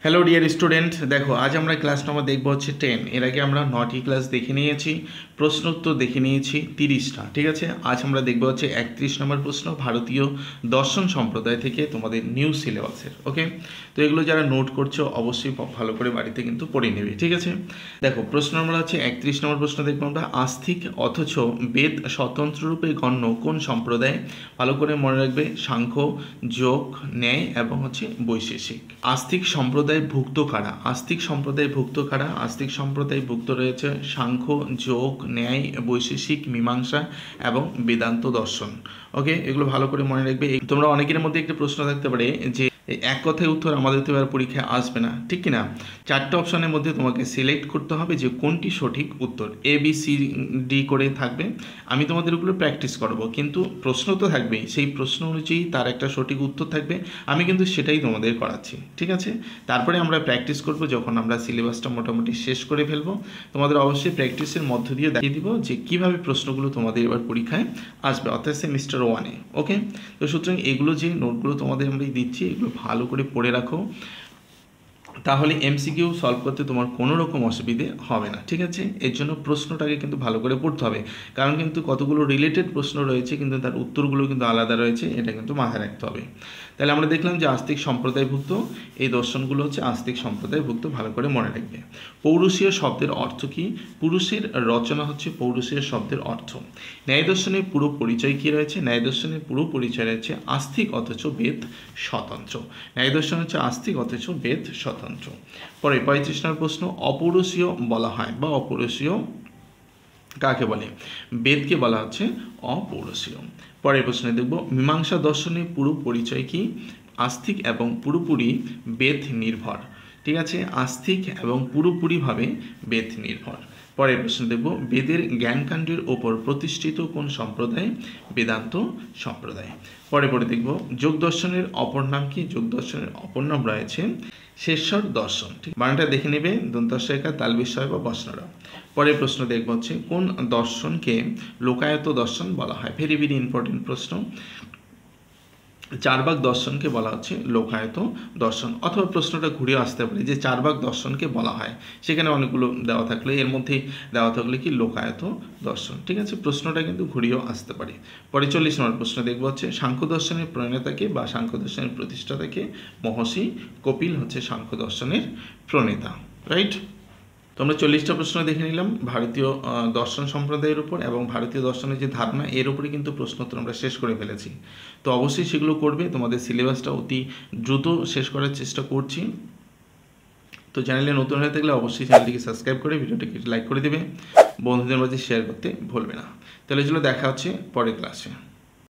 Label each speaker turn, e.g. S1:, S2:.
S1: Hello dear student, দেখো আজ আমরা ক্লাস নম্বর দেখবো হচ্ছে 10। এর আগে আমরা 9টি ক্লাস দেখে নিয়েছি, প্রশ্ন উত্তর দেখে নিয়েছি 30টা। ঠিক আছে, আজ আমরা দেখবো হচ্ছে 31 নম্বর প্রশ্ন, ভারতীয় দর্শন সম্প্রদায় থেকে তোমাদের নিউ সিলেবাসের। ওকে, তো এগুলো যারা নোট করছো অবশ্যই ভালো করে বাড়িতে কিন্তু পড়ে নেবে। ঠিক আছে, দেখো প্রশ্ন নম্বর হচ্ছে 31 নম্বর প্রশ্ন দেখবো আমরা, আস্তিক অথচ বেদ স্বতন্ত্ররূপে গণ্য কোন সম্প্রদায়? ভালো করে মনে রাখবে, সাংখ্য, যোগ, ন্যায় এবং হচ্ছে বৈশেষিক। আস্তিক সম্প্রদায় ভুক্ত কারা? আস্তিক সম্প্রদায় ভুক্ত কারা? আস্তিক সম্প্রদায় ভুক্ত রয়েছে সাংখ্য, যোগ, ন্যায়, বৈশেষিক, মীমাংসা এবং বেদান্ত দর্শন। ওকে, এগুলো ভালো করে মনে রাখবে। তোমরা অনেকের মধ্যে একটা প্রশ্ন থাকতে পারে যে এক কথায় উত্তর আমাদের তো এবার পরীক্ষায় আসবে না, ঠিক কিনা? 4টে অপশনের মধ্যে তোমাকে সিলেক্ট করতে হবে যে কোনটি সঠিক উত্তর। এ বি সি ডি করে থাকবে, আমি তোমাদের ওগুলো প্র্যাকটিস করব, কিন্তু প্রশ্ন তো থাকবেই, সেই প্রশ্ন অনুযায়ী তার একটা সঠিক উত্তর থাকবে। আমি কিন্তু সেটাই তোমাদের করাচ্ছি, ঠিক আছে? তারপরে আমরা প্র্যাকটিস করব, যখন আমরা সিলেবাসটা মোটামুটি শেষ করে ফেলবো তোমাদের অবশ্যই প্র্যাকটিসের মধ্য দিয়ে দেখিয়ে দিব যে কীভাবে প্রশ্নগুলো তোমাদের এবার পরীক্ষায় আসবে, অর্থাৎ সেমিস্টার 1-এ। ওকে, তো সুতরাং এগুলো যে নোটগুলো তোমাদের আমরা দিচ্ছি এগুলো ভালো করে পড়ে রাখো, তাহলে এমসিকিউ সলভ করতে তোমার কোনো রকম অসুবিধে হবে না। ঠিক আছে, এর জন্য প্রশ্নটাকে কিন্তু ভালো করে পড়তে হবে, কারণ কিন্তু কতগুলো রিলেটেড প্রশ্ন রয়েছে কিন্তু তার উত্তরগুলো কিন্তু আলাদা রয়েছে, এটা কিন্তু মাথায় রাখতে হবে। তাহলে আমরা দেখলাম যে আস্তিক সম্প্রদায়ভুক্ত এই দর্শনগুলো হচ্ছে আস্তিক সম্প্রদায়ভুক্ত, ভালো করে মনে রাখবে। পৌরুষীয় শব্দের অর্থ কী? পুরুষের রচনা হচ্ছে পৌরুষীয় শব্দের অর্থ। ন্যায় দর্শনের পুরো পরিচয় কী রয়েছে? ন্যায় দর্শনের পুরো পরিচয় রয়েছে আস্তিক অথচ বেদ স্বতন্ত্র। ন্যায় দর্শন হচ্ছে আস্তিক অথচ বেদ স্বতন্ত্র। পরে 35 নম্বর প্রশ্ন, অপৌরুষীয় বলা হয় বা অপৌরুষীয় কাকে বলে? বেদকে বলা হচ্ছে অপৌরুষীয়। পরের প্রশ্নে দেখব, মীমাংসা দর্শনের পুরো পরিচয় কি? আস্তিক এবং পুরোপুরি বেদ নির্ভর। ঠিক আছে, আস্তিক এবং পুরোপুরিভাবে বেদ নির্ভর। পরের প্রশ্ন দেখব, বেদের জ্ঞানকাণ্ডের ওপর প্রতিষ্ঠিত কোন সম্প্রদায়? বেদান্ত সম্প্রদায়। পরে দেখব, যোগ দর্শনের অপর নাম কি? যোগ দর্শনের অপর নাম রয়েছে শেষর দর্শন। ঠিক, বানানটা দেখে নেবে, দন্তস্বয়কার, তালবিস্বয় বা বসনরা। পরের প্রশ্ন দেখব হচ্ছে, কোন দর্শনকে লোকায়ত দর্শন বলা হয়? ভেরি ভেরি ইম্পর্টেন্ট প্রশ্ন। চারবাক দর্শনকে বলা হচ্ছে লোকায়ত দর্শন, অথবা প্রশ্নটা ঘুরিয়ে আসতে পারে যে চারবাক দর্শনকে বলা হয়, সেখানে অনেকগুলো দেওয়া থাকলে এর মধ্যেই দেওয়া থাকলে কি লোকায়ত দর্শন। ঠিক আছে, প্রশ্নটা কিন্তু ঘুরিয়েও আসতে পারে। পরে 40 নম্বর প্রশ্ন দেখব হচ্ছে, সাংখ্য দর্শনের প্রণেতাকে বা সাংখ্য দর্শনের প্রতিষ্ঠাতাকে? মহর্ষি কপিল হচ্ছে সাংখ্য দর্শনের প্রণেতা। রাইট, তো আমরা 40টা প্রশ্ন দেখে নিলাম ভারতীয় দর্শন সম্প্রদায়ের উপর, এবং ভারতীয় দর্শনের যে ধারণা এর উপরে কিন্তু প্রশ্নোত্তর আমরা শেষ করে ফেলেছি। তো অবশ্যই সেগুলো করবে, তোমাদের সিলেবাসটা অতি দ্রুত শেষ করার চেষ্টা করছি। তো চ্যানেলে নতুন হয়ে থাকলে অবশ্যই চ্যানেলটিকে সাবস্ক্রাইব করে ভিডিওটিকে লাইক করে দেবে, বন্ধুদের মাঝে শেয়ার করতে ভুলবে না। তাহলে চলো দেখা হচ্ছে পরের ক্লাসে।